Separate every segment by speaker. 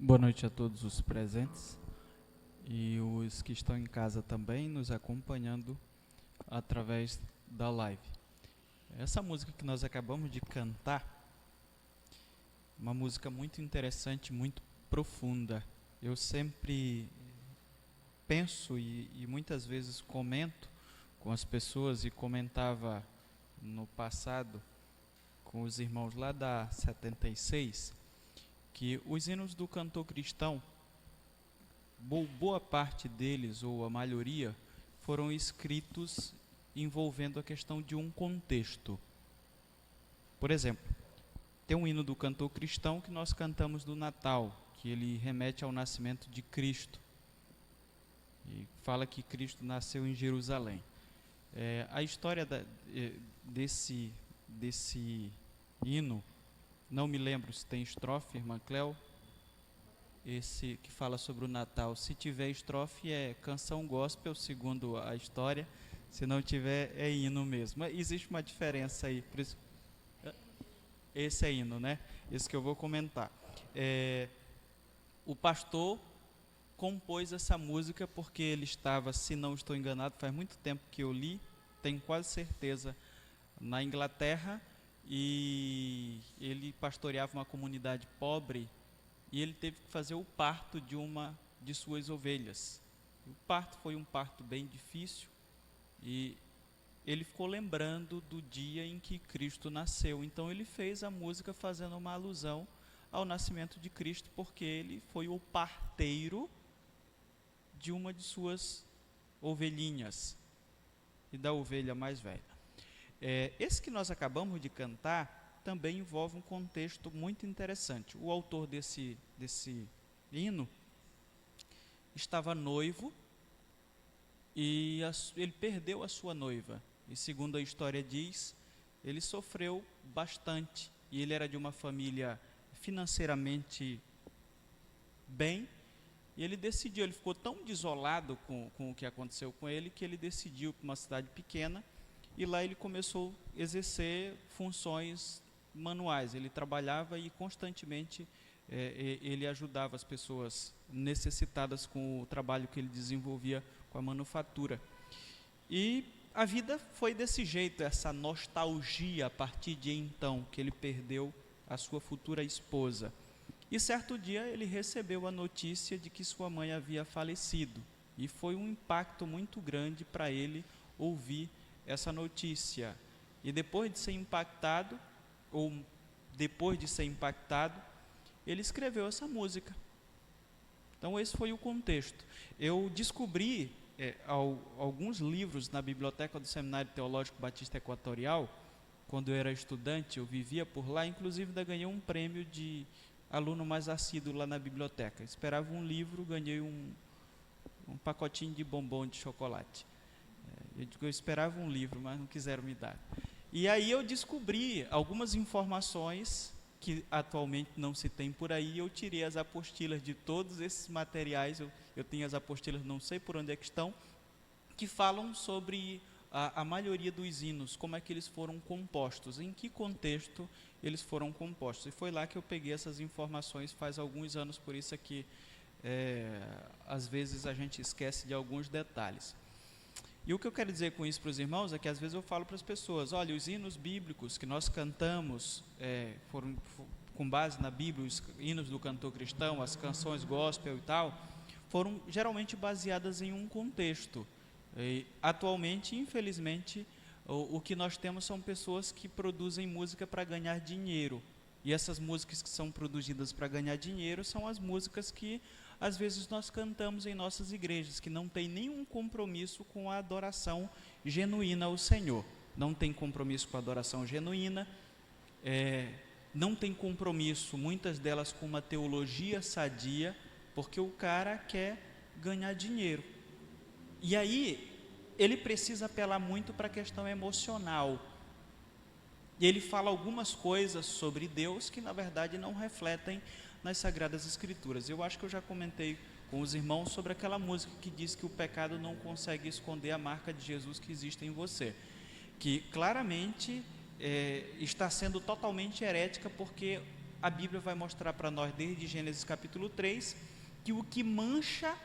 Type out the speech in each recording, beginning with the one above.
Speaker 1: Boa noite a todos os presentes e os que estão em casa também nos acompanhando através da live. Essa música que nós acabamos de cantar, uma música muito interessante, muito profunda. Eu sempre penso e muitas vezes comento com as pessoas e comentava no passado com os irmãos lá da 76, que os hinos do cantor cristão, boa parte deles, ou a maioria, foram escritos envolvendo a questão de um contexto. Por exemplo, tem um hino do cantor cristão que nós cantamos do Natal, que ele remete ao nascimento de Cristo, e fala que Cristo nasceu em Jerusalém. A história desse hino, não me lembro se tem estrofe, irmã Cléo, esse que fala sobre o Natal. Se tiver estrofe é canção gospel, segundo a história. Se não tiver, é hino mesmo. Mas existe uma diferença aí. Por isso, esse é hino, né? Esse que eu vou comentar. O pastor compôs essa música porque ele estava, se não estou enganado, faz muito tempo que eu li, tenho quase certeza, na Inglaterra, e ele pastoreava uma comunidade pobre e ele teve que fazer o parto de uma de suas ovelhas. O parto foi um parto bem difícil e ele ficou lembrando do dia em que Cristo nasceu. Então ele fez a música fazendo uma alusão ao nascimento de Cristo, porque ele foi o parteiro de uma de suas ovelhinhas e da ovelha mais velha. Esse que nós acabamos de cantar também envolve um contexto muito interessante. O autor desse hino estava noivo e ele perdeu a sua noiva. E segundo a história diz, ele sofreu bastante. E ele era de uma família financeiramente bem. E ele decidiu, ele ficou tão desolado com o que aconteceu com ele, que ele decidiu para uma cidade pequena. E lá ele começou a exercer funções manuais. Ele trabalhava e constantemente ele ajudava as pessoas necessitadas com o trabalho que ele desenvolvia com a manufatura. E a vida foi desse jeito, essa nostalgia a partir de então que ele perdeu a sua futura esposa. E certo dia ele recebeu a notícia de que sua mãe havia falecido. E foi um impacto muito grande para ele ouvir essa notícia. E depois de ser impactado, ele escreveu essa música. Então esse foi o contexto. Eu descobri alguns livros na biblioteca do Seminário Teológico Batista Equatorial. Quando eu era estudante, eu vivia por lá, inclusive ainda ganhei um prêmio de aluno mais assíduo lá na biblioteca. Esperava um livro, ganhei um pacotinho de bombom de chocolate. Eu esperava um livro, mas não quiseram me dar. E aí eu descobri algumas informações que atualmente não se tem por aí. Eu tirei as apostilas de todos esses materiais. Eu tenho as apostilas, não sei por onde é que estão, que falam sobre a maioria dos hinos, como é que eles foram compostos, em que contexto eles foram compostos. E foi lá que eu peguei essas informações faz alguns anos, por isso é que às vezes a gente esquece de alguns detalhes. E o que eu quero dizer com isso para os irmãos é que às vezes eu falo para as pessoas, olha, os hinos bíblicos que nós cantamos foram com base na Bíblia, os hinos do cantor cristão, as canções gospel e tal, foram geralmente baseadas em um contexto. E, atualmente, infelizmente, o que nós temos são pessoas que produzem música para ganhar dinheiro. E essas músicas que são produzidas para ganhar dinheiro são as músicas que às vezes nós cantamos em nossas igrejas, que não tem nenhum compromisso com a adoração genuína ao Senhor. Não tem compromisso com a adoração genuína, não tem compromisso, muitas delas, com uma teologia sadia, porque o cara quer ganhar dinheiro. E aí, ele precisa apelar muito para a questão emocional. E ele fala algumas coisas sobre Deus que, na verdade, não refletem nas Sagradas Escrituras. Eu acho que eu já comentei com os irmãos sobre aquela música que diz que o pecado não consegue esconder a marca de Jesus que existe em você, que claramente está sendo totalmente herética, porque a Bíblia vai mostrar para nós, desde Gênesis capítulo 3, que o que mancha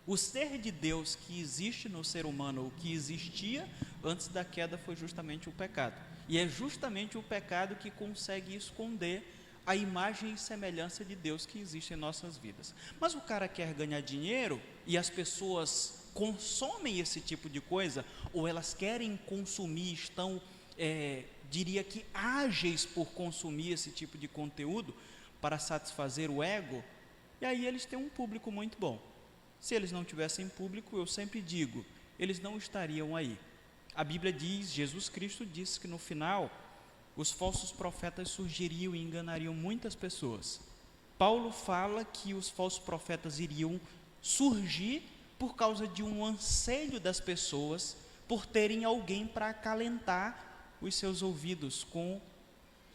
Speaker 1: o ser de Deus que existe no ser humano, o que existia antes da queda, foi justamente o pecado. E é justamente o pecado que consegue esconder a imagem e semelhança de Deus que existe em nossas vidas. Mas o cara quer ganhar dinheiro e as pessoas consomem esse tipo de coisa, ou elas querem consumir, estão, diria que ágeis por consumir esse tipo de conteúdo para satisfazer o ego, e aí eles têm um público muito bom. Se eles não tivessem público, eu sempre digo, eles não estariam aí. A Bíblia diz, Jesus Cristo disse que no final, os falsos profetas surgiriam e enganariam muitas pessoas. Paulo fala que os falsos profetas iriam surgir por causa de um anseio das pessoas, por terem alguém para acalentar os seus ouvidos com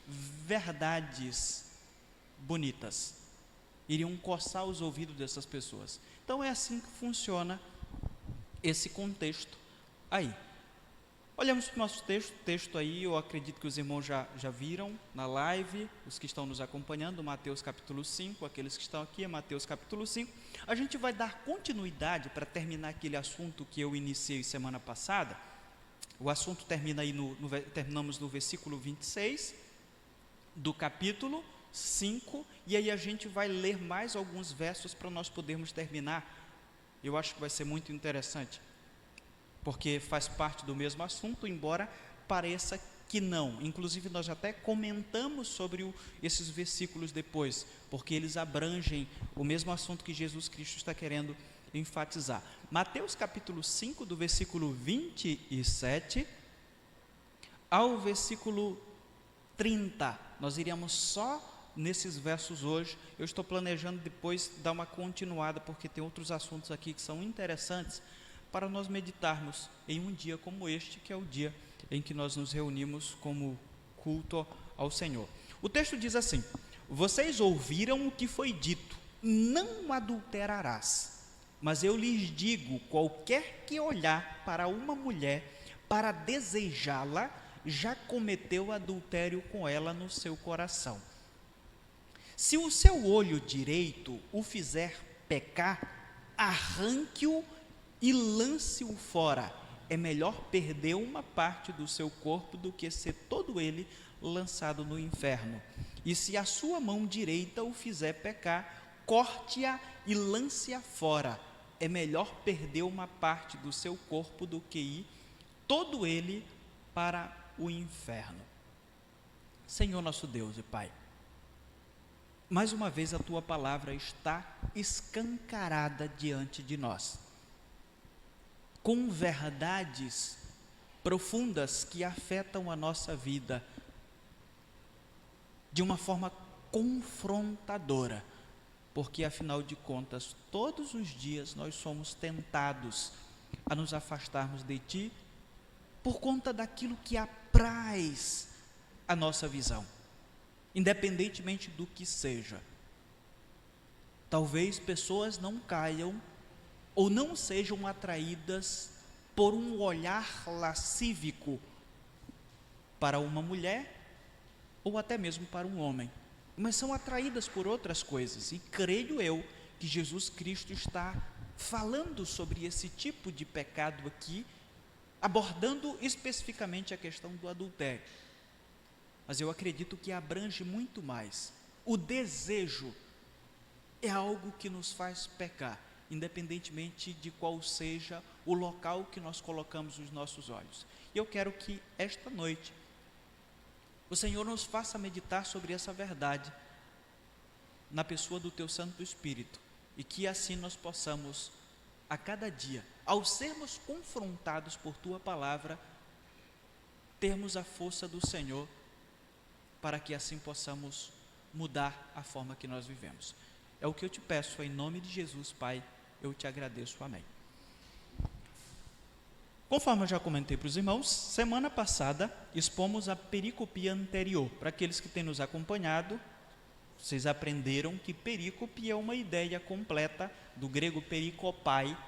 Speaker 1: verdades bonitas. Iriam coçar os ouvidos dessas pessoas. Então é assim que funciona esse contexto aí. Olhamos para o nosso texto aí, eu acredito que os irmãos já viram na live, os que estão nos acompanhando, Mateus capítulo 5, aqueles que estão aqui, é Mateus capítulo 5. A gente vai dar continuidade para terminar aquele assunto que eu iniciei semana passada. O assunto termina aí, terminamos no versículo 26 do capítulo 5, e aí a gente vai ler mais alguns versos para nós podermos terminar. Eu acho que vai ser muito interessante, porque faz parte do mesmo assunto, embora pareça que não. Inclusive nós até comentamos sobre esses versículos depois, porque eles abrangem o mesmo assunto que Jesus Cristo está querendo enfatizar. Mateus capítulo 5, do versículo 27 ao versículo 30, nós iremos só nesses versos hoje. Eu estou planejando depois dar uma continuada, porque tem outros assuntos aqui que são interessantes para nós meditarmos em um dia como este, que é o dia em que nós nos reunimos como culto ao Senhor. O texto diz assim: vocês ouviram o que foi dito, não adulterarás, mas eu lhes digo, qualquer que olhar para uma mulher para desejá-la, já cometeu adultério com ela no seu coração. Se o seu olho direito o fizer pecar, arranque-o e lance-o fora. É melhor perder uma parte do seu corpo do que ser todo ele lançado no inferno. E se a sua mão direita o fizer pecar, corte-a e lance-a fora. É melhor perder uma parte do seu corpo do que ir todo ele para o inferno. Senhor nosso Deus e Pai, mais uma vez a Tua palavra está escancarada diante de nós, com verdades profundas que afetam a nossa vida de uma forma confrontadora, porque afinal de contas, todos os dias nós somos tentados a nos afastarmos de Ti por conta daquilo que apraz a nossa visão, independentemente do que seja. Talvez pessoas não caiam ou não sejam atraídas por um olhar lascívico para uma mulher ou até mesmo para um homem, mas são atraídas por outras coisas, e creio eu que Jesus Cristo está falando sobre esse tipo de pecado aqui, abordando especificamente a questão do adultério. Mas eu acredito que abrange muito mais. O desejo é algo que nos faz pecar, independentemente de qual seja o local que nós colocamos os nossos olhos. E eu quero que esta noite o Senhor nos faça meditar sobre essa verdade na pessoa do Teu Santo Espírito, e que assim nós possamos, a cada dia, ao sermos confrontados por Tua palavra, termos a força do Senhor, para que assim possamos mudar a forma que nós vivemos. É o que eu te peço, em nome de Jesus, Pai, eu te agradeço, amém. Conforme eu já comentei para os irmãos, semana passada expomos a perícope anterior. Para aqueles que têm nos acompanhado, vocês aprenderam que perícope é uma ideia completa, do grego perikopai,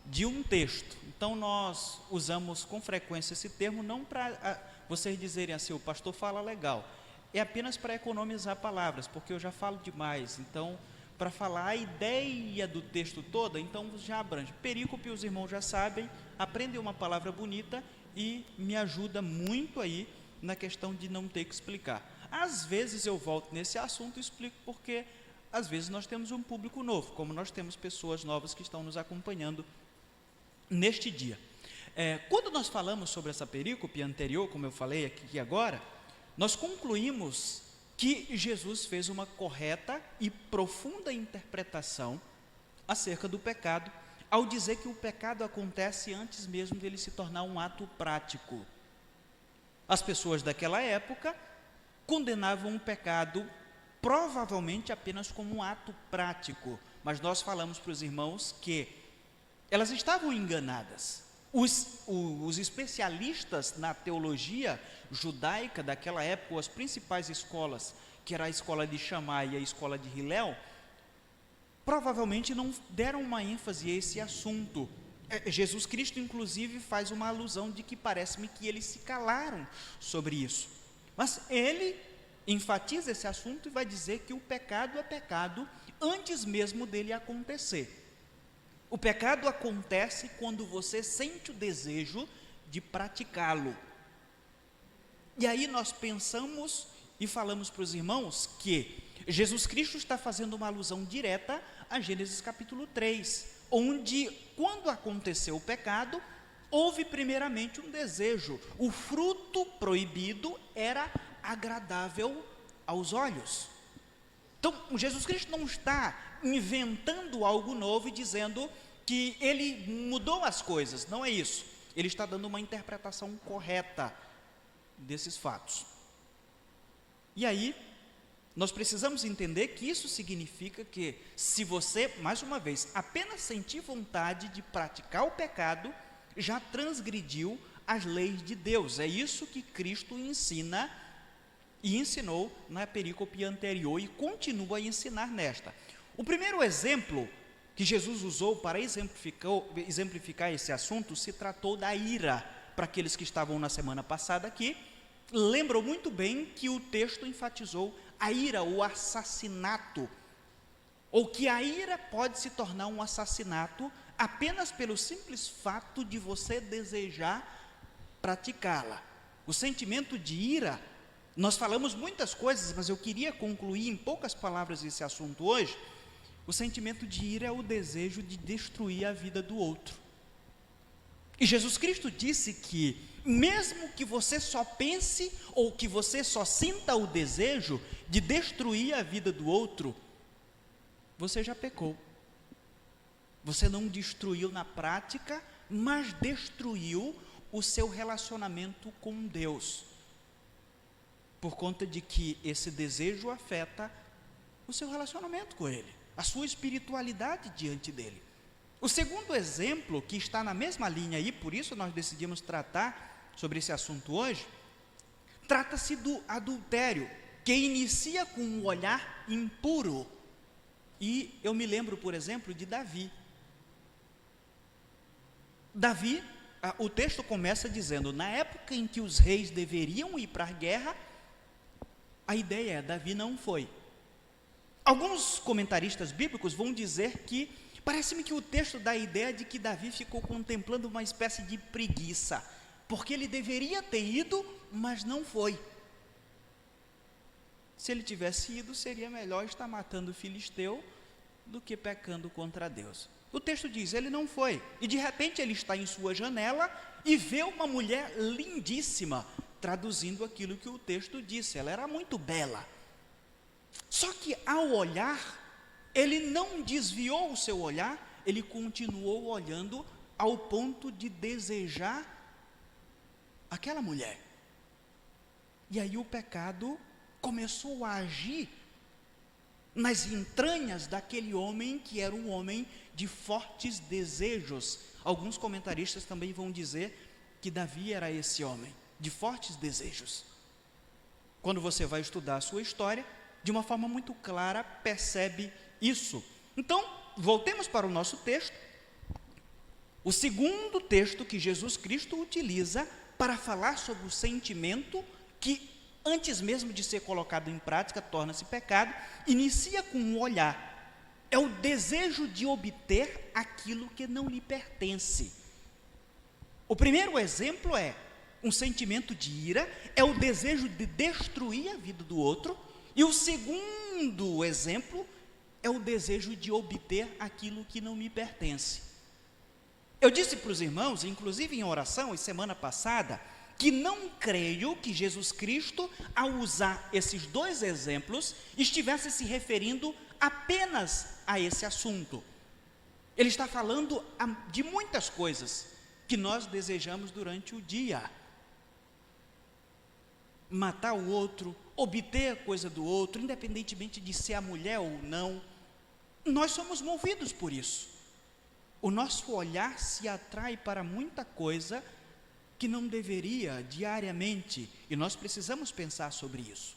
Speaker 1: de um texto. Então nós usamos com frequência esse termo, não para vocês dizerem assim, o pastor fala legal. é apenas para economizar palavras, porque eu já falo demais. Então, para falar a ideia do texto toda, então já abrange. Perícope, os irmãos já sabem, aprendem uma palavra bonita e me ajuda muito aí na questão de não ter que explicar. Às vezes eu volto nesse assunto e explico porque às vezes nós temos um público novo, como nós temos pessoas novas que estão nos acompanhando neste dia. Quando nós falamos sobre essa perícope anterior, como eu falei aqui agora, nós concluímos que Jesus fez uma correta e profunda interpretação acerca do pecado, ao dizer que o pecado acontece antes mesmo dele se tornar um ato prático. As pessoas daquela época condenavam o pecado provavelmente apenas como um ato prático, mas nós falamos para os irmãos que elas estavam enganadas. Os especialistas na teologia judaica daquela época, as principais escolas, que era a escola de Shammai e a escola de Hillel, provavelmente não deram uma ênfase a esse assunto. Jesus Cristo, inclusive, faz uma alusão de que parece-me que eles se calaram sobre isso. Mas ele enfatiza esse assunto e vai dizer que o pecado é pecado antes mesmo dele acontecer. O pecado acontece quando você sente o desejo de praticá-lo. E aí nós pensamos e falamos para os irmãos que Jesus Cristo está fazendo uma alusão direta a Gênesis capítulo 3, onde, quando aconteceu o pecado, houve primeiramente um desejo. O fruto proibido era agradável aos olhos. Então, Jesus Cristo não está inventando algo novo e dizendo que ele mudou as coisas, não é isso. Ele está dando uma interpretação correta desses fatos. E aí, nós precisamos entender que isso significa que, se você, mais uma vez, apenas sentir vontade de praticar o pecado, já transgrediu as leis de Deus. É isso que Cristo ensina e ensinou na perícope anterior e continua a ensinar nesta. O primeiro exemplo que Jesus usou para exemplificar esse assunto se tratou da ira. Para aqueles que estavam na semana passada aqui, lembram muito bem que o texto enfatizou a ira, o assassinato, ou que a ira pode se tornar um assassinato apenas pelo simples fato de você desejar praticá-la. O sentimento de ira, nós falamos muitas coisas, mas eu queria concluir em poucas palavras esse assunto hoje. O sentimento de ira é o desejo de destruir a vida do outro. E Jesus Cristo disse que, mesmo que você só pense ou que você só sinta o desejo de destruir a vida do outro, você já pecou. Você não destruiu na prática, mas destruiu o seu relacionamento com Deus, por conta de que esse desejo afeta o seu relacionamento com Ele, a sua espiritualidade diante dEle. O segundo exemplo, que está na mesma linha aí, por isso nós decidimos tratar sobre esse assunto hoje, trata-se do adultério, que inicia com um olhar impuro. E eu me lembro, por exemplo, de Davi. Davi, o texto começa dizendo, na época em que os reis deveriam ir para a guerra, a ideia é, Davi não foi. Alguns comentaristas bíblicos vão dizer que, parece-me que o texto dá a ideia de que Davi ficou contemplando uma espécie de preguiça, porque ele deveria ter ido, mas não foi. Se ele tivesse ido, seria melhor estar matando o filisteu do que pecando contra Deus. O texto diz, ele não foi, e de repente ele está em sua janela e vê uma mulher lindíssima, traduzindo aquilo que o texto disse, ela era muito bela. Só que ao olhar, ele não desviou o seu olhar, ele continuou olhando ao ponto de desejar aquela mulher. E aí o pecado começou a agir nas entranhas daquele homem que era um homem de fortes desejos. Alguns comentaristas também vão dizer que Davi era esse homem, de fortes desejos. Quando você vai estudar a sua história, de uma forma muito clara, percebe isso. Então, voltemos para o nosso texto. O segundo texto que Jesus Cristo utiliza para falar sobre o sentimento que
Speaker 2: antes mesmo de ser colocado em prática, torna-se pecado, inicia com um olhar. É o desejo de obter aquilo que não lhe pertence. O primeiro exemplo é um sentimento de ira, é o desejo de destruir a vida do outro. E o segundo exemplo é o desejo de obter aquilo que não me pertence. Eu disse para os irmãos, inclusive em oração, e semana passada, que não creio que Jesus Cristo, ao usar esses dois exemplos, estivesse se referindo apenas a esse assunto. Ele está falando de muitas coisas que nós desejamos durante o dia. Matar o outro, obter a coisa do outro, independentemente de ser a mulher ou não, nós somos movidos por isso. O nosso olhar se atrai para muita coisa que não deveria diariamente, e nós precisamos pensar sobre isso.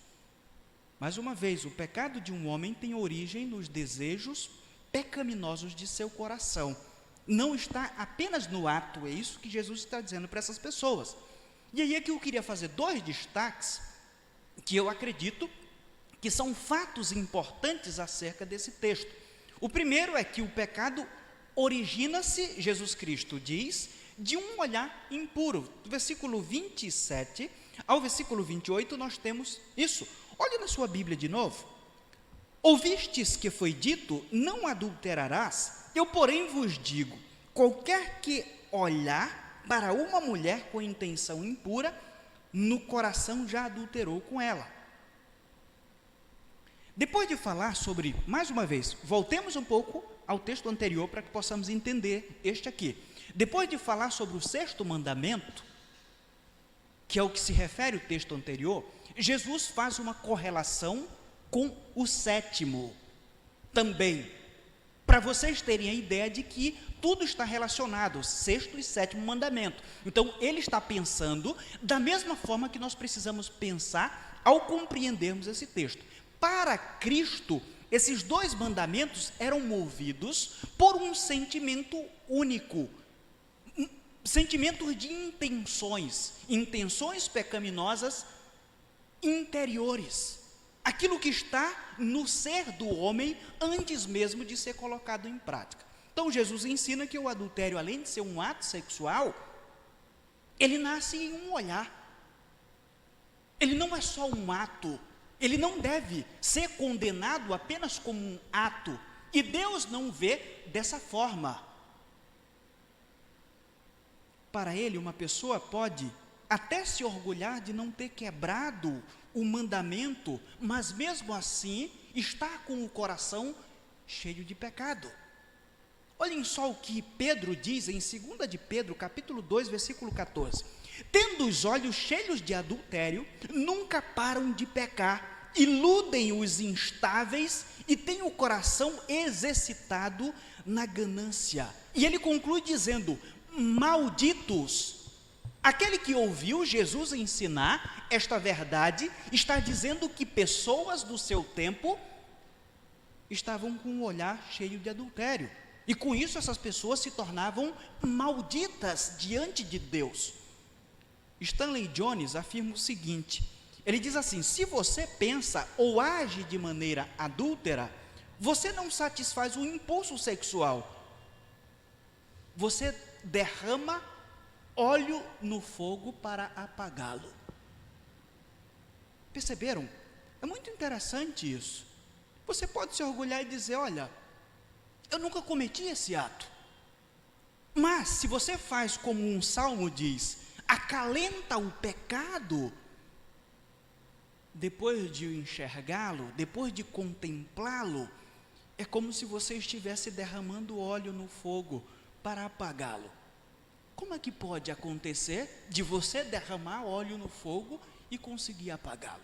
Speaker 2: Mais uma vez, o pecado de um homem tem origem nos desejos pecaminosos de seu coração. Não está apenas no ato, é isso que Jesus está dizendo para essas pessoas. E aí é que eu queria fazer dois destaques, que eu acredito que são fatos importantes acerca desse texto. O primeiro é que o pecado origina-se, Jesus Cristo diz, de um olhar impuro. Do versículo 27 ao versículo 28 nós temos isso. Olhe na sua Bíblia de novo. Ouvistes que foi dito, não adulterarás? Eu, porém, vos digo, qualquer que olhar para uma mulher com intenção impura, no coração já adulterou com ela. Depois de falar sobre, mais uma vez, voltemos um pouco ao texto anterior para que possamos entender este aqui. Depois de falar sobre o sexto mandamento, que é o que se refere o texto anterior, Jesus faz uma correlação com o sétimo também, para vocês terem a ideia de que tudo está relacionado, o sexto e sétimo mandamento. Então, ele está pensando da mesma forma que nós precisamos pensar ao compreendermos esse texto. Para Cristo, esses dois mandamentos eram movidos por um sentimento único, sentimentos de intenções pecaminosas interiores, aquilo que está no ser do homem antes mesmo de ser colocado em prática. Então Jesus ensina que o adultério, além de ser um ato sexual, ele nasce em um olhar. Ele não é só um ato, ele não deve ser condenado apenas como um ato, e Deus não vê dessa forma. Para ele, uma pessoa pode até se orgulhar de não ter quebrado o mandamento, mas mesmo assim está com o coração cheio de pecado. Olhem só o que Pedro diz em 2 de Pedro, capítulo 2, versículo 14. Tendo os olhos cheios de adultério, nunca param de pecar, iludem os instáveis e têm o coração exercitado na ganância. E ele conclui dizendo: malditos. Aquele que ouviu Jesus ensinar esta verdade está dizendo que pessoas do seu tempo estavam com um olhar cheio de adultério. E com isso essas pessoas se tornavam malditas diante de Deus. Stanley Jones afirma o seguinte, ele diz assim: se você pensa ou age de maneira adúltera, você não satisfaz o impulso sexual, você derrama óleo no fogo para apagá-lo. Perceberam? É muito interessante isso. Você pode se orgulhar e dizer: olha, eu nunca cometi esse ato. Mas se você faz como um salmo diz, acalenta o pecado, depois de enxergá-lo, depois de contemplá-lo, é como se você estivesse derramando óleo no fogo para apagá-lo. Como é que pode acontecer de você derramar óleo no fogo e conseguir apagá-lo?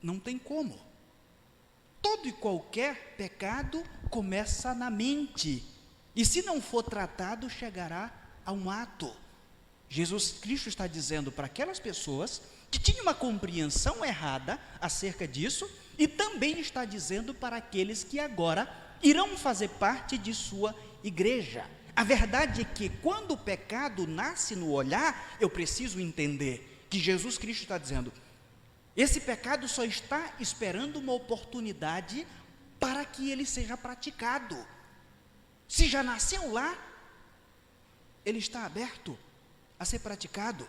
Speaker 2: Não tem como. Todo e qualquer pecado começa na mente, e se não for tratado, chegará a um ato. Jesus Cristo está dizendo para aquelas pessoas que tinham uma compreensão errada acerca disso, e também está dizendo para aqueles que agora irão fazer parte de sua igreja. A verdade é que quando o pecado nasce no olhar, eu preciso entender que Jesus Cristo está dizendo: Esse pecado só está esperando uma oportunidade para que ele seja praticado. Se já nasceu lá, ele está aberto a ser praticado.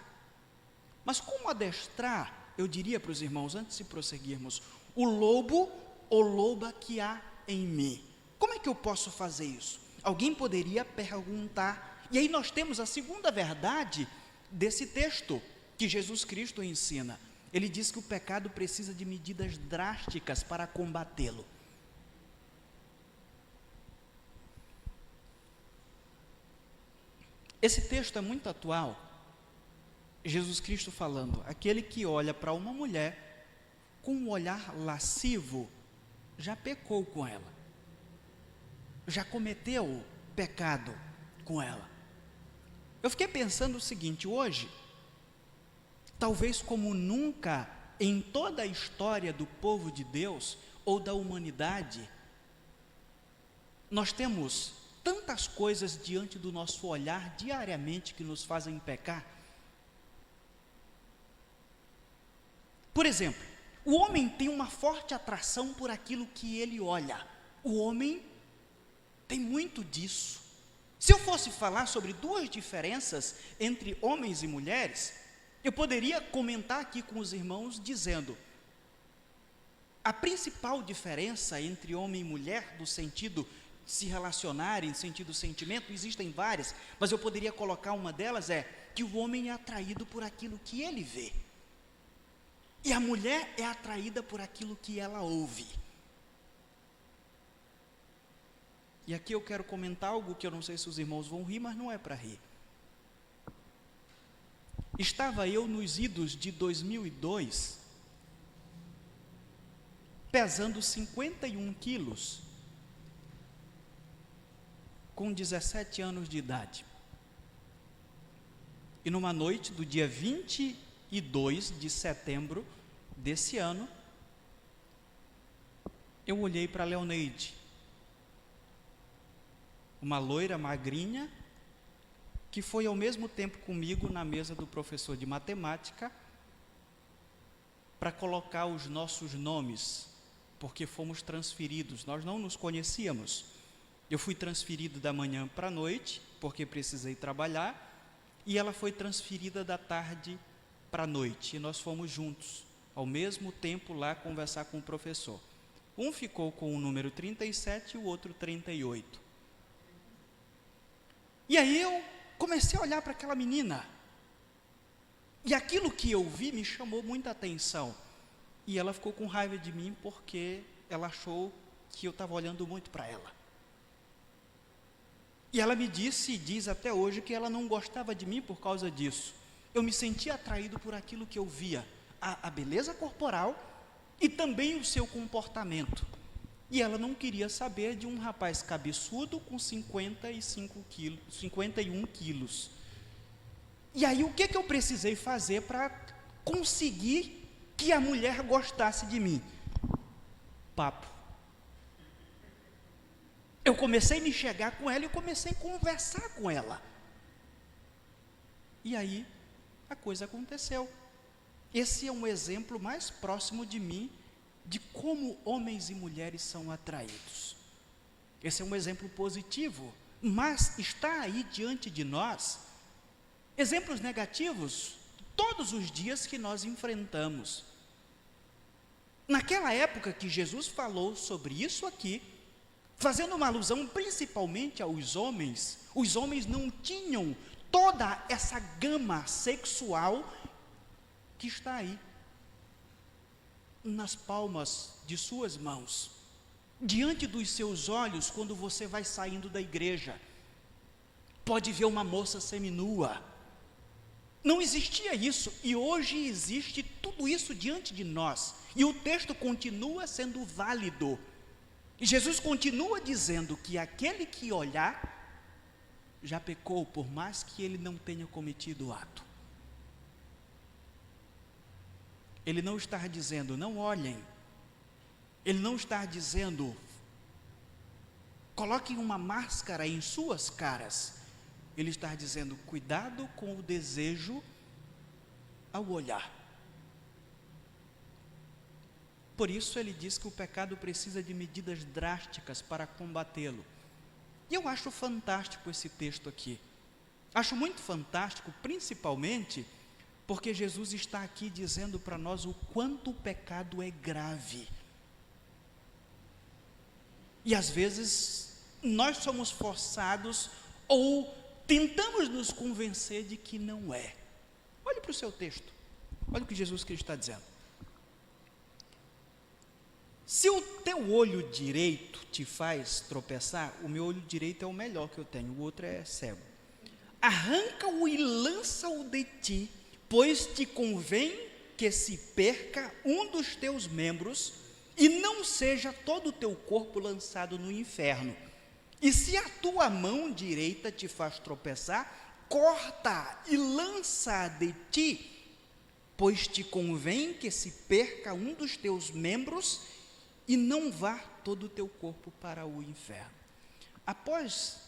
Speaker 2: Mas como adestrar, eu diria para os irmãos, antes de prosseguirmos, o lobo ou loba que há em mim? Como é que eu posso fazer isso? Alguém poderia perguntar, e aí nós temos a segunda verdade desse texto que Jesus Cristo ensina. Ele diz que o pecado precisa de medidas drásticas para combatê-lo. Esse texto é muito atual. Jesus Cristo falando, aquele que olha para uma mulher com um olhar lascivo, já pecou com ela, já cometeu pecado com ela. Eu fiquei pensando o seguinte, hoje, talvez como nunca em toda a história do povo de Deus ou da humanidade, nós temos tantas coisas diante do nosso olhar diariamente que nos fazem pecar. Por exemplo, o homem tem uma forte atração por aquilo que ele olha. O homem tem muito disso. Se eu fosse falar sobre duas diferenças entre homens e mulheres, eu poderia comentar aqui com os irmãos dizendo: a principal diferença entre homem e mulher, no sentido de se relacionarem, no sentido sentimento, existem várias, mas eu poderia colocar uma delas, é que o homem é atraído por aquilo que ele vê, e a mulher é atraída por aquilo que ela ouve. E aqui eu quero comentar algo que eu não sei se os irmãos vão rir, mas não é para rir. Estava eu nos idos de 2002, pesando 51 quilos, com 17 anos de idade. E numa noite do dia 22 de setembro desse ano, eu olhei para a Leoneide, uma loira magrinha, que foi ao mesmo tempo comigo na mesa do professor de matemática, para colocar os nossos nomes, porque fomos transferidos, nós não nos conhecíamos. Eu fui transferido da manhã para a noite, porque precisei trabalhar, e ela foi transferida da tarde para a noite, e nós fomos juntos, ao mesmo tempo lá conversar com o professor. Um ficou com o número 37 e o outro 38. E aí eu comecei a olhar para aquela menina, e aquilo que eu vi me chamou muita atenção, e ela ficou com raiva de mim, porque ela achou que eu estava olhando muito para ela. E ela me disse, e diz até hoje, que ela não gostava de mim por causa disso. Eu me sentia atraído por aquilo que eu via, a beleza corporal e também o seu comportamento. E ela não queria saber de um rapaz cabeçudo com 51 quilos. E aí o que eu precisei fazer para conseguir que a mulher gostasse de mim? Papo. Eu comecei a me chegar com ela e comecei a conversar com ela. E aí a coisa aconteceu. Esse é um exemplo mais próximo de mim, de como homens e mulheres são atraídos. Esse é um exemplo positivo, mas está aí diante de nós exemplos negativos todos os dias que nós enfrentamos. Naquela época que Jesus falou sobre isso aqui, fazendo uma alusão principalmente aos homens, os homens não tinham toda essa gama sexual que está aí nas palmas de suas mãos, diante dos seus olhos. Quando você vai saindo da igreja, pode ver uma moça seminua. Não existia isso, e hoje existe tudo isso diante de nós, e o texto continua sendo válido, e Jesus continua dizendo que aquele que olhar, já pecou, por mais que ele não tenha cometido o ato. Ele não está dizendo, não olhem. Ele não está dizendo, coloquem uma máscara em suas caras. Ele está dizendo, cuidado com o desejo ao olhar. Por isso ele diz que o pecado precisa de medidas drásticas para combatê-lo. E eu acho fantástico esse texto aqui. Acho muito fantástico, principalmente porque Jesus está aqui dizendo para nós o quanto o pecado é grave. E às vezes nós somos forçados ou tentamos nos convencer de que não é. Olhe para o seu texto, olha o que Jesus Cristo está dizendo. Se o teu olho direito te faz tropeçar, o meu olho direito é o melhor que eu tenho, o outro é cego. Arranca-o e lança-o de ti, pois te convém que se perca um dos teus membros e não seja todo o teu corpo lançado no inferno. E se a tua mão direita te faz tropeçar, corta e lança de ti, pois te convém que se perca um dos teus membros e não vá todo o teu corpo para o inferno. Após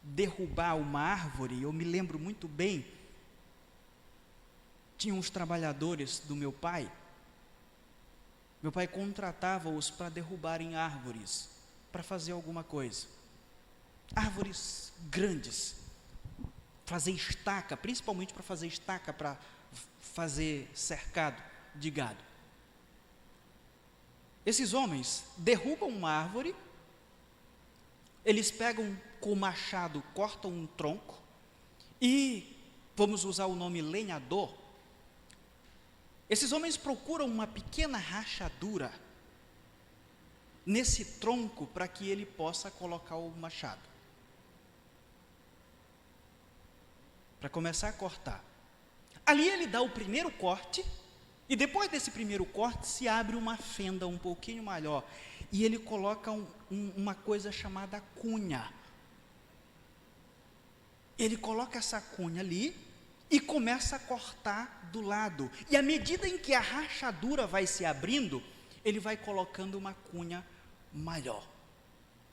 Speaker 2: derrubar uma árvore, eu me lembro muito bem, tinha uns trabalhadores do meu pai contratava-os para derrubarem árvores, para fazer alguma coisa, árvores grandes, fazer estaca, principalmente para fazer estaca, para fazer cercado de gado. Esses homens derrubam uma árvore, eles pegam com o machado, cortam um tronco e, vamos usar o nome lenhador, esses homens procuram uma pequena rachadura nesse tronco para que ele possa colocar o machado, para começar a cortar. Ali ele dá o primeiro corte, e depois desse primeiro corte se abre uma fenda um pouquinho maior, e ele coloca uma coisa chamada cunha. Ele coloca essa cunha ali e começa a cortar do lado, e à medida em que a rachadura vai se abrindo, ele vai colocando uma cunha maior,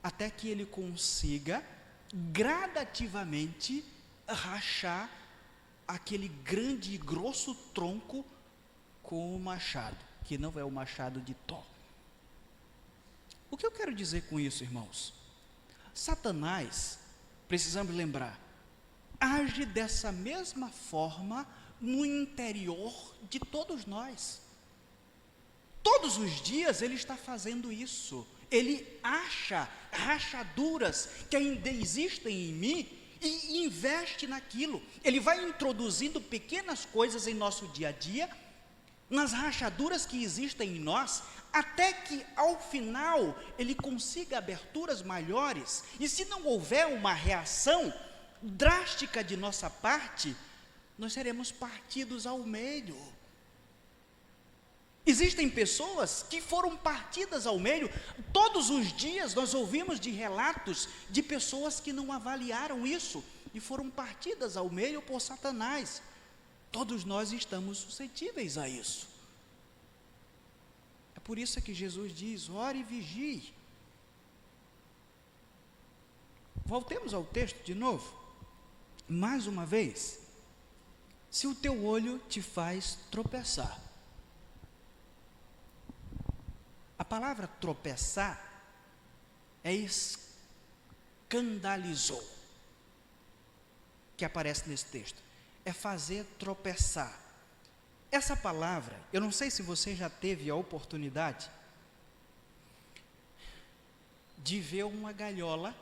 Speaker 2: até que ele consiga gradativamente rachar aquele grande e grosso tronco com o machado, que não é o machado de Thor. O que eu quero dizer com isso, irmãos? Satanás, precisamos lembrar, age dessa mesma forma no interior de todos nós. Todos os dias ele está fazendo isso. Ele acha rachaduras que ainda existem em mim e investe naquilo. Ele vai introduzindo pequenas coisas em nosso dia a dia, nas rachaduras que existem em nós, até que ao final ele consiga aberturas maiores. E se não houver uma reação drástica de nossa parte, nós seremos partidos ao meio. Existem pessoas que foram partidas ao meio. Todos os dias nós ouvimos de relatos de pessoas que não avaliaram isso e foram partidas ao meio por Satanás. Todos nós estamos suscetíveis a isso. É por isso que Jesus diz: ore e vigie. Voltemos ao texto de novo. Mais uma vez, se o teu olho te faz tropeçar. A palavra tropeçar é escandalizou, que aparece nesse texto. É fazer tropeçar. Essa palavra, eu não sei se você já teve a oportunidade de ver uma gaiola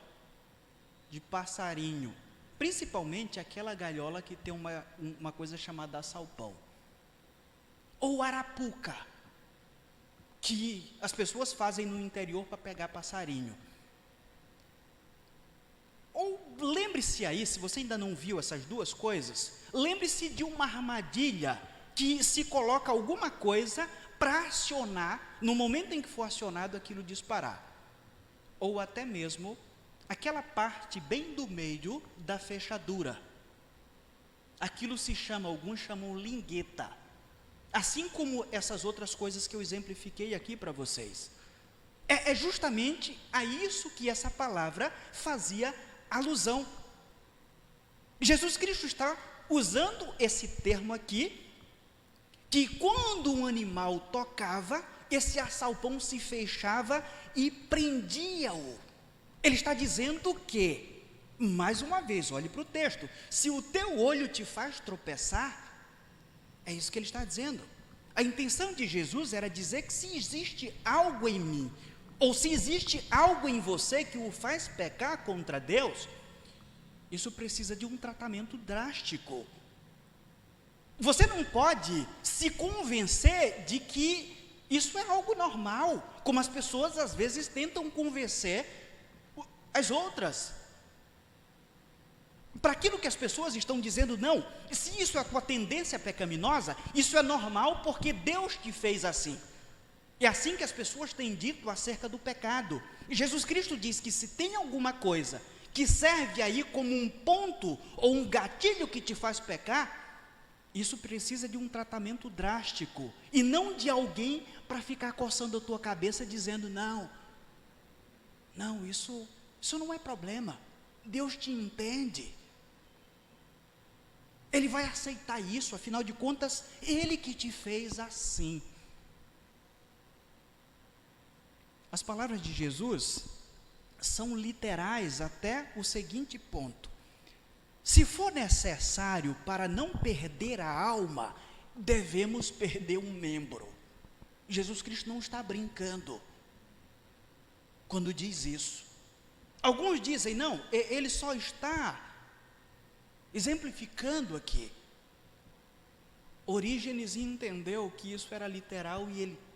Speaker 2: de passarinho, principalmente aquela gaiola que tem uma coisa chamada salpão, ou arapuca, que as pessoas fazem no interior para pegar passarinho. Ou lembre-se aí, se você ainda não viu essas duas coisas, lembre-se de uma armadilha que se coloca alguma coisa para acionar, no momento em que for acionado aquilo disparar. Ou até mesmo aquela parte bem do meio da fechadura. Aquilo se chama, alguns chamam lingueta. Assim como essas outras coisas que eu exemplifiquei aqui para vocês. É justamente a isso que essa palavra fazia alusão. Jesus Cristo está usando esse termo aqui, que quando um animal tocava, esse alçapão se fechava e prendia-o. Ele está dizendo que, mais uma vez, olhe para o texto, se o teu olho te faz tropeçar, é isso que ele está dizendo. A intenção de Jesus era dizer que se existe algo em mim, ou se existe algo em você que o faz pecar contra Deus, isso precisa de um tratamento drástico. Você não pode se convencer de que isso é algo normal, como as pessoas às vezes tentam convencer as outras. Para aquilo que as pessoas estão dizendo, não, se isso é a tua tendência pecaminosa, isso é normal porque Deus te fez assim. É assim que as pessoas têm dito acerca do pecado. E Jesus Cristo diz que se tem alguma coisa que serve aí como um ponto ou um gatilho que te faz pecar, isso precisa de um tratamento drástico, e não de alguém para ficar coçando a tua cabeça dizendo, não, isso não é problema, Deus te entende, Ele vai aceitar isso, afinal de contas, Ele que te fez assim. As palavras de Jesus são literais até o seguinte ponto: se for necessário para não perder a alma, devemos perder um membro. Jesus Cristo não está brincando quando diz isso. Alguns dizem, não, ele só está exemplificando aqui. Orígenes entendeu que isso era literal e ele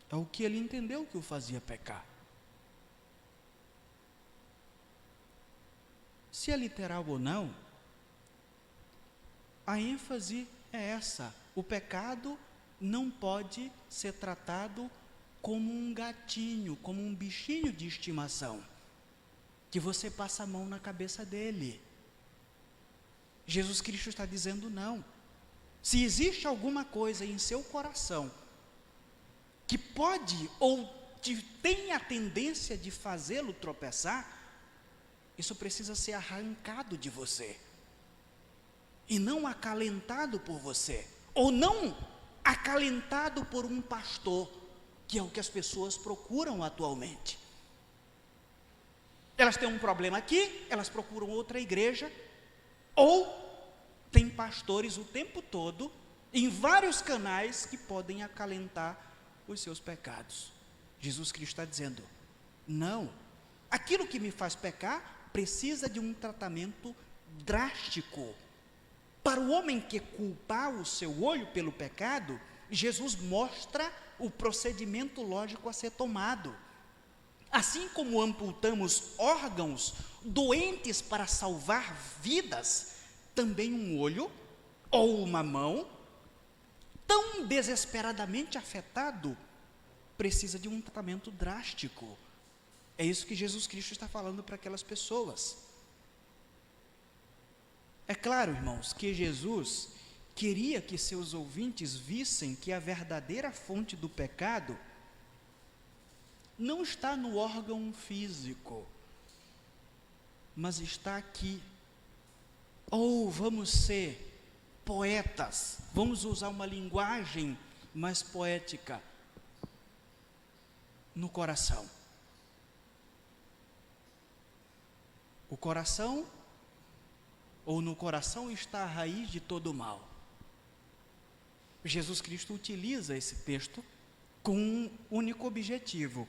Speaker 2: é o que ele entendeu que o fazia pecar. Se é literal ou não, a ênfase é essa: o pecado não pode ser tratado como um gatinho, como um bichinho de estimação, que você passa a mão na cabeça dele. Jesus Cristo está dizendo não. Se existe alguma coisa em seu coração que pode ou tem a tendência de fazê-lo tropeçar, isso precisa ser arrancado de você, e não acalentado por você, ou não acalentado por um pastor, que é o que as pessoas procuram atualmente. Elas têm um problema aqui, elas procuram outra igreja, ou tem pastores o tempo todo, em vários canais, que podem acalentar os seus pecados. Jesus Cristo está dizendo, não, aquilo que me faz pecar precisa de um tratamento drástico. Para o homem que culpar o seu olho pelo pecado, Jesus mostra o procedimento lógico a ser tomado. Assim como amputamos órgãos doentes para salvar vidas, também um olho ou uma mão tão desesperadamente afetado precisa de um tratamento drástico. É isso que Jesus Cristo está falando para aquelas pessoas. É claro, irmãos, que Jesus queria que seus ouvintes vissem que a verdadeira fonte do pecado não está no órgão físico, mas está aqui. Ou vamos ser poetas, vamos usar uma linguagem mais poética, no coração. O coração, ou no coração está a raiz de todo o mal. Jesus Cristo utiliza esse texto com um único objetivo: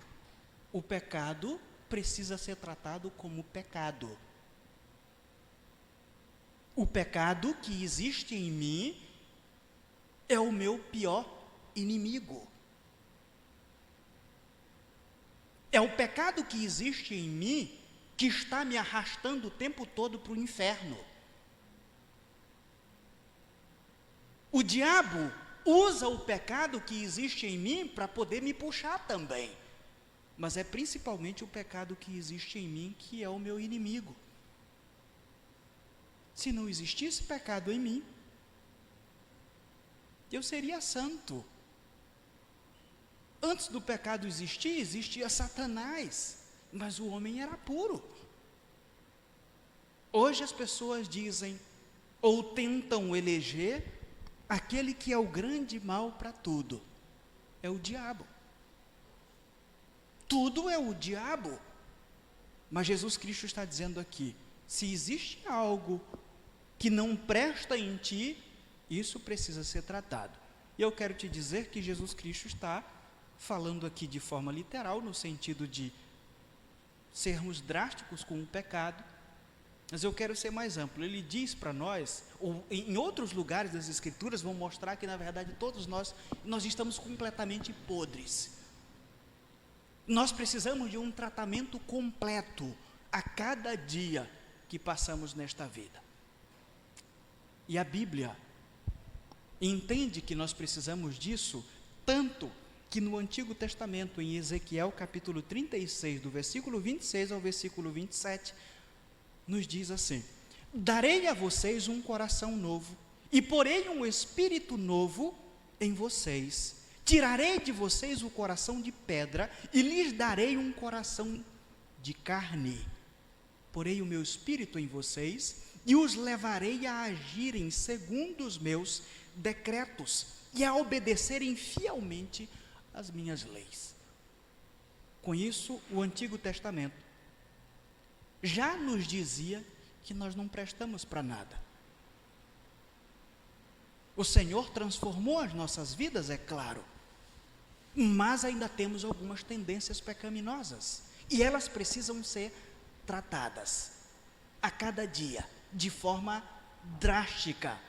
Speaker 2: o pecado precisa ser tratado como pecado. O pecado que existe em mim é o meu pior inimigo. É o pecado que existe em mim que está me arrastando o tempo todo para o inferno. O diabo usa o pecado que existe em mim para poder me puxar também. Mas é principalmente o pecado que existe em mim que é o meu inimigo. Se não existisse pecado em mim, eu seria santo. Antes do pecado existir, existia Satanás, mas o homem era puro. Hoje as pessoas dizem, ou tentam eleger aquele que é o grande mal para tudo. É o diabo. Tudo é o diabo. Mas Jesus Cristo está dizendo aqui, se existe algo que não presta em ti, isso precisa ser tratado. E eu quero te dizer que Jesus Cristo está falando aqui de forma literal, no sentido de sermos drásticos com o pecado, mas eu quero ser mais amplo. Ele diz para nós, ou em outros lugares das Escrituras, vão mostrar que na verdade todos nós estamos completamente podres. Nós precisamos de um tratamento completo a cada dia que passamos nesta vida. E a Bíblia entende que nós precisamos disso, tanto que no Antigo Testamento, em Ezequiel capítulo 36, do versículo 26 ao versículo 27, nos diz assim: darei a vocês um coração novo, e porei um espírito novo em vocês. Tirarei de vocês o coração de pedra, e lhes darei um coração de carne. Porei o meu espírito em vocês, e os levarei a agirem segundo os meus decretos, e a obedecerem fielmente as minhas leis. Com isso, o Antigo Testamento já nos dizia que nós não prestamos para nada. O Senhor transformou as nossas vidas, é claro, mas ainda temos algumas tendências pecaminosas, e elas precisam ser tratadas a cada dia, de forma drástica,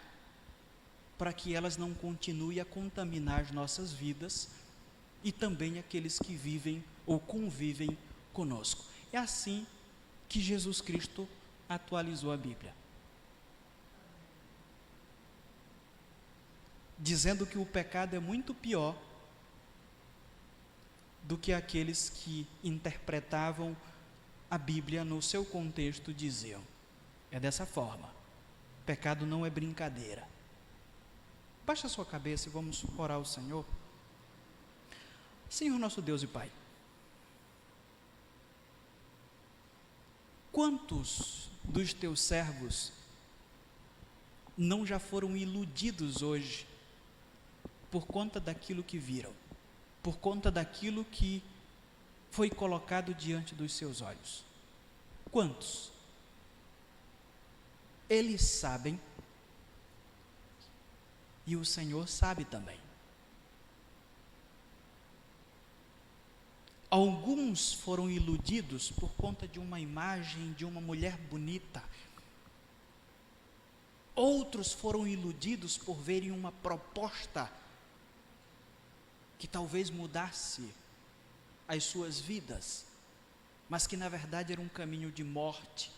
Speaker 2: para que elas não continuem a contaminar as nossas vidas, e também aqueles que vivem ou convivem conosco. É assim que Jesus Cristo atualizou a Bíblia, dizendo que o pecado é muito pior do que aqueles que interpretavam a Bíblia no seu contexto diziam. É dessa forma. Pecado não é brincadeira. Baixa a sua cabeça e vamos orar ao Senhor. Senhor nosso Deus e Pai, quantos dos teus servos não já foram iludidos hoje por conta daquilo que viram, por conta daquilo que foi colocado diante dos seus olhos? Quantos? Eles sabem, e o Senhor sabe também. Alguns foram iludidos por conta de uma imagem de uma mulher bonita. Outros foram iludidos por verem uma proposta que talvez mudasse as suas vidas, mas que na verdade era um caminho de morte.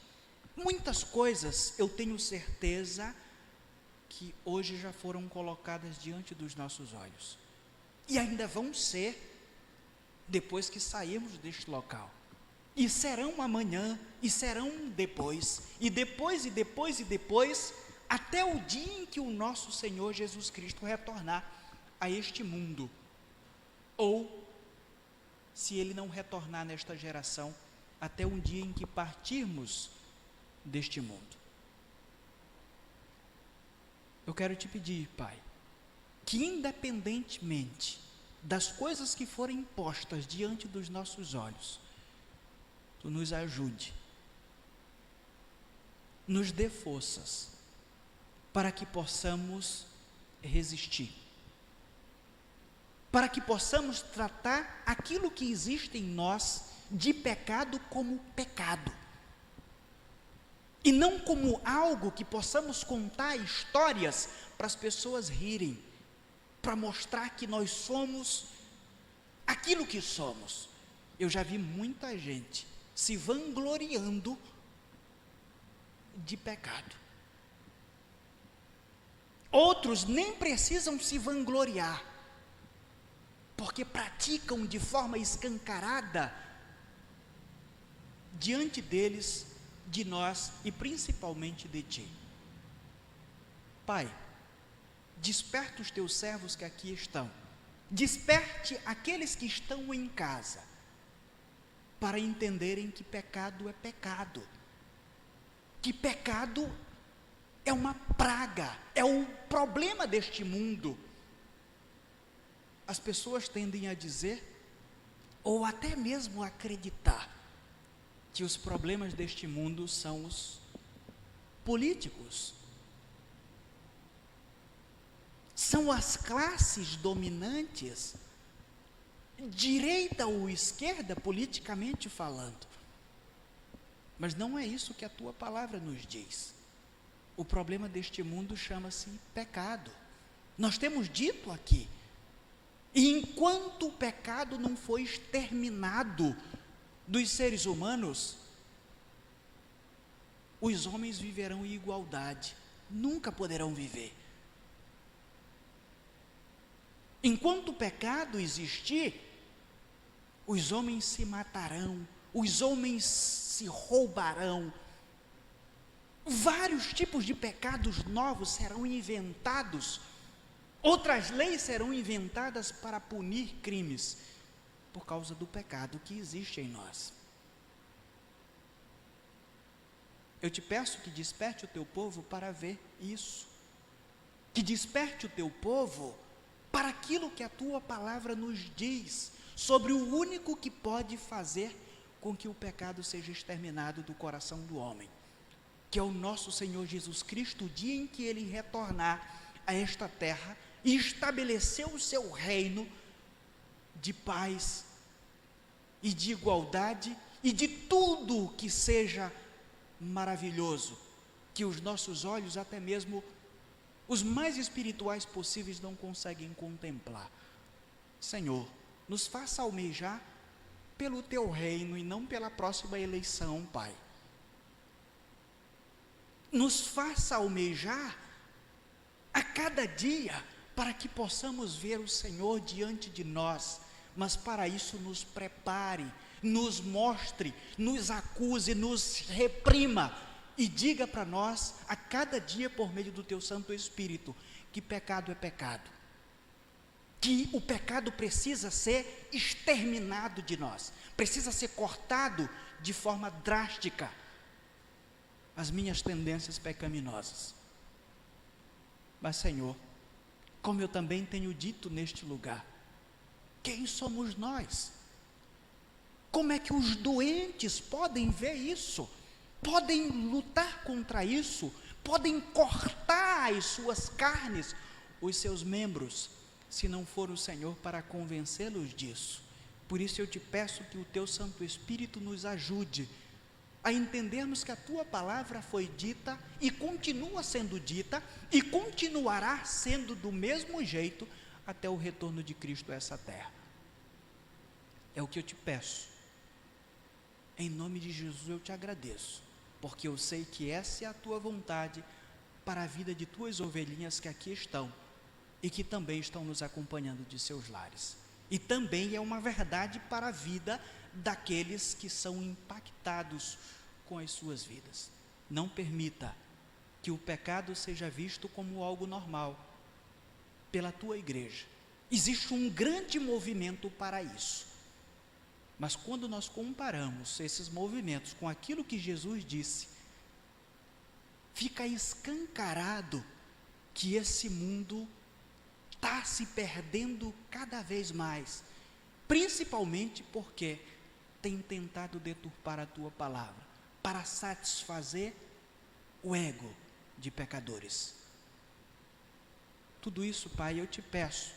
Speaker 2: Muitas coisas eu tenho certeza que hoje já foram colocadas diante dos nossos olhos, e ainda vão ser depois que sairmos deste local, e serão amanhã, e serão depois, e depois, e depois, e depois, até o dia em que o nosso Senhor Jesus Cristo retornar a este mundo, ou, se Ele não retornar nesta geração, até um dia em que partirmos deste mundo. Eu quero te pedir, Pai, que independentemente das coisas que forem postas diante dos nossos olhos, Tu nos ajude, nos dê forças, para que possamos resistir, para que possamos tratar aquilo que existe em nós de pecado como pecado, e não como algo que possamos contar histórias para as pessoas rirem, para mostrar que nós somos aquilo que somos. Eu já vi muita gente se vangloriando de pecado. Outros nem precisam se vangloriar, porque praticam de forma escancarada diante deles, de nós e principalmente de Ti. Pai, desperta os Teus servos que aqui estão, desperte aqueles que estão em casa, para entenderem que pecado é pecado, que pecado é uma praga, é o problema deste mundo. As pessoas tendem a dizer, ou até mesmo a acreditar, que os problemas deste mundo são os políticos. São as classes dominantes, direita ou esquerda, politicamente falando. Mas não é isso que a tua palavra nos diz. O problema deste mundo chama-se pecado. Nós temos dito aqui, e enquanto o pecado não foi exterminado dos seres humanos, os homens viverão em igualdade, nunca poderão viver. Enquanto o pecado existir, os homens se matarão, os homens se roubarão, vários tipos de pecados novos serão inventados, outras leis serão inventadas para punir crimes, por causa do pecado que existe em nós. Eu te peço que desperte o teu povo para ver isso, que desperte o teu povo para aquilo que a tua palavra nos diz, sobre o único que pode fazer com que o pecado seja exterminado do coração do homem, que é o nosso Senhor Jesus Cristo, o dia em que Ele retornar a esta terra e estabelecer o seu reino de paz e de igualdade e de tudo que seja maravilhoso, que os nossos olhos, até mesmo os mais espirituais possíveis, não conseguem contemplar. Senhor, nos faça almejar pelo teu reino e não pela próxima eleição, Pai. Nos faça almejar a cada dia, para que possamos ver o Senhor diante de nós, mas para isso nos prepare, nos mostre, nos acuse, nos reprima, e diga para nós, a cada dia, por meio do teu Santo Espírito, que pecado é pecado, que o pecado precisa ser exterminado de nós, precisa ser cortado de forma drástica, as minhas tendências pecaminosas. Mas, Senhor, como eu também tenho dito neste lugar, quem somos nós? Como é que os doentes podem ver isso? Podem lutar contra isso? Podem cortar as suas carnes, os seus membros, se não for o Senhor para convencê-los disso? Por isso eu te peço que o teu Santo Espírito nos ajude a entendermos que a tua palavra foi dita e continua sendo dita e continuará sendo do mesmo jeito até o retorno de Cristo a essa terra. É o que eu te peço. Em nome de Jesus eu te agradeço, porque eu sei que essa é a tua vontade para a vida de tuas ovelhinhas que aqui estão e que também estão nos acompanhando de seus lares. E também é uma verdade para a vida daqueles que são impactados com as suas vidas. Não permita que o pecado seja visto como algo normal pela tua igreja. Existe um grande movimento para isso. Mas quando nós comparamos esses movimentos com aquilo que Jesus disse, fica escancarado que esse mundo está se perdendo cada vez mais, principalmente porque tem tentado deturpar a tua palavra, para satisfazer o ego de pecadores. Tudo isso, Pai, eu te peço,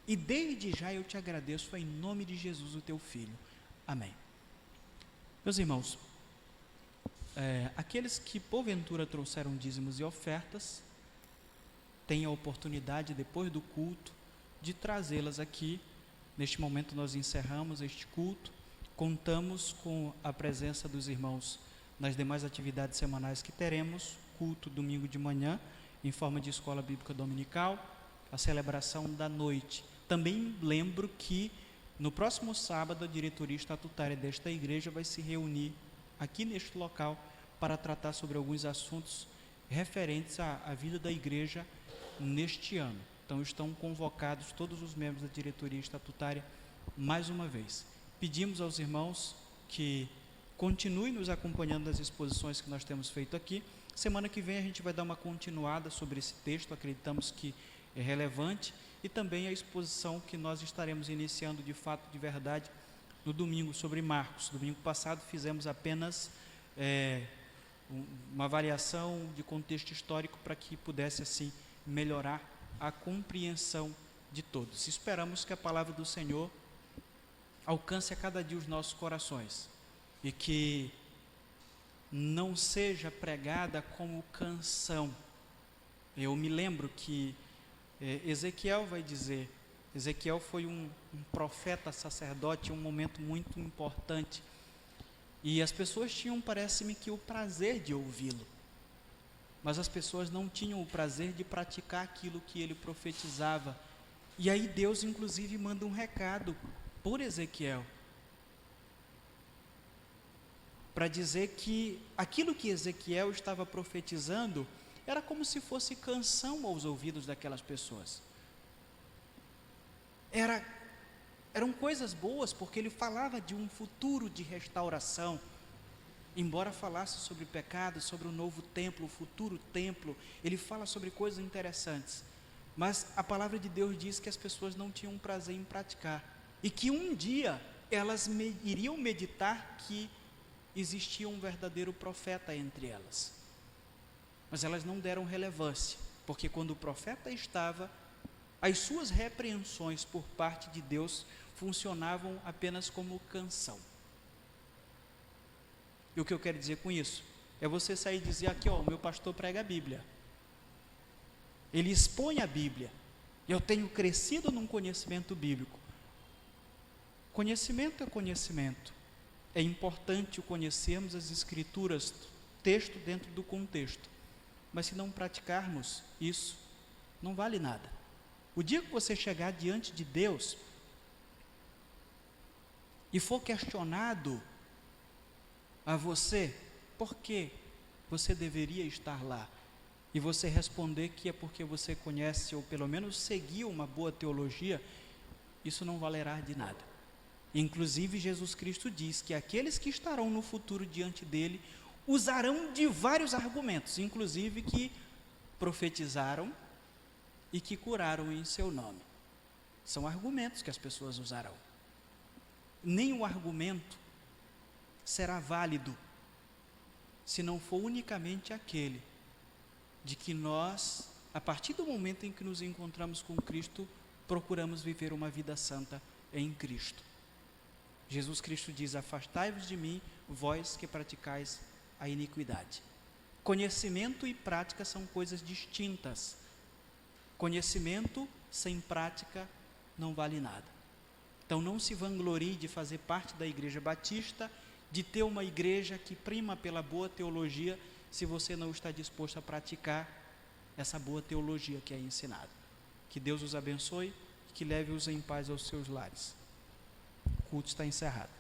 Speaker 2: e desde já eu te agradeço em nome de Jesus, o teu Filho. Amém. Meus irmãos, aqueles que porventura trouxeram dízimos e ofertas, têm a oportunidade, depois do culto, de trazê-las aqui. Neste momento nós encerramos este culto, contamos com a presença dos irmãos nas demais atividades semanais que teremos, culto domingo de manhã, em forma de escola bíblica dominical, a celebração da noite. Também lembro que no próximo sábado a diretoria estatutária desta igreja vai se reunir aqui neste local para tratar sobre alguns assuntos referentes à vida da igreja neste ano. Então estão convocados todos os membros da diretoria estatutária mais uma vez. Pedimos aos irmãos que continuem nos acompanhando nas exposições que nós temos feito aqui. Semana que vem a gente vai dar uma continuada sobre esse texto, acreditamos que é relevante, e também a exposição que nós estaremos iniciando de fato, de verdade, no domingo, sobre Marcos. Domingo passado fizemos apenas uma variação de contexto histórico para que pudesse assim melhorar a compreensão de todos. Esperamos que a palavra do Senhor alcance a cada dia os nossos corações e que não seja pregada como canção. Eu me lembro que Ezequiel vai dizer, Ezequiel foi um profeta, sacerdote, um momento muito importante, e as pessoas tinham, parece-me que, o prazer de ouvi-lo, mas as pessoas não tinham o prazer de praticar aquilo que ele profetizava. E aí Deus inclusive manda um recado por Ezequiel, para dizer que aquilo que Ezequiel estava profetizando era como se fosse canção aos ouvidos daquelas pessoas. Eram coisas boas, porque ele falava de um futuro de restauração. Embora falasse sobre pecado, sobre o novo templo, o futuro templo, ele fala sobre coisas interessantes. Mas a palavra de Deus diz que as pessoas não tinham prazer em praticar. E que um dia elas iriam meditar que existia um verdadeiro profeta entre elas. Mas elas não deram relevância, porque quando o profeta estava, as suas repreensões por parte de Deus funcionavam apenas como canção. E o que eu quero dizer com isso? É você sair e dizer aqui, ó, o meu pastor prega a Bíblia. Ele expõe a Bíblia. Eu tenho crescido num conhecimento bíblico. Conhecimento é conhecimento. É importante o conhecermos as Escrituras, texto dentro do contexto. Mas se não praticarmos isso, não vale nada. O dia que você chegar diante de Deus e for questionado a você, por que você deveria estar lá? E você responder que é porque você conhece, ou pelo menos seguiu uma boa teologia, isso não valerá de nada. Inclusive Jesus Cristo diz que aqueles que estarão no futuro diante dele usarão de vários argumentos, inclusive que profetizaram e que curaram em seu nome. São argumentos que as pessoas usarão. Nenhum argumento será válido se não for unicamente aquele de que nós, a partir do momento em que nos encontramos com Cristo, procuramos viver uma vida santa em Cristo. Jesus Cristo diz: afastai-vos de mim, vós que praticais a iniquidade. Conhecimento e prática são coisas distintas. Conhecimento sem prática não vale nada. Então não se vanglorie de fazer parte da Igreja Batista, de ter uma igreja que prima pela boa teologia, se você não está disposto a praticar essa boa teologia que é ensinada. Que Deus os abençoe e que leve-os em paz aos seus lares. O culto está encerrado.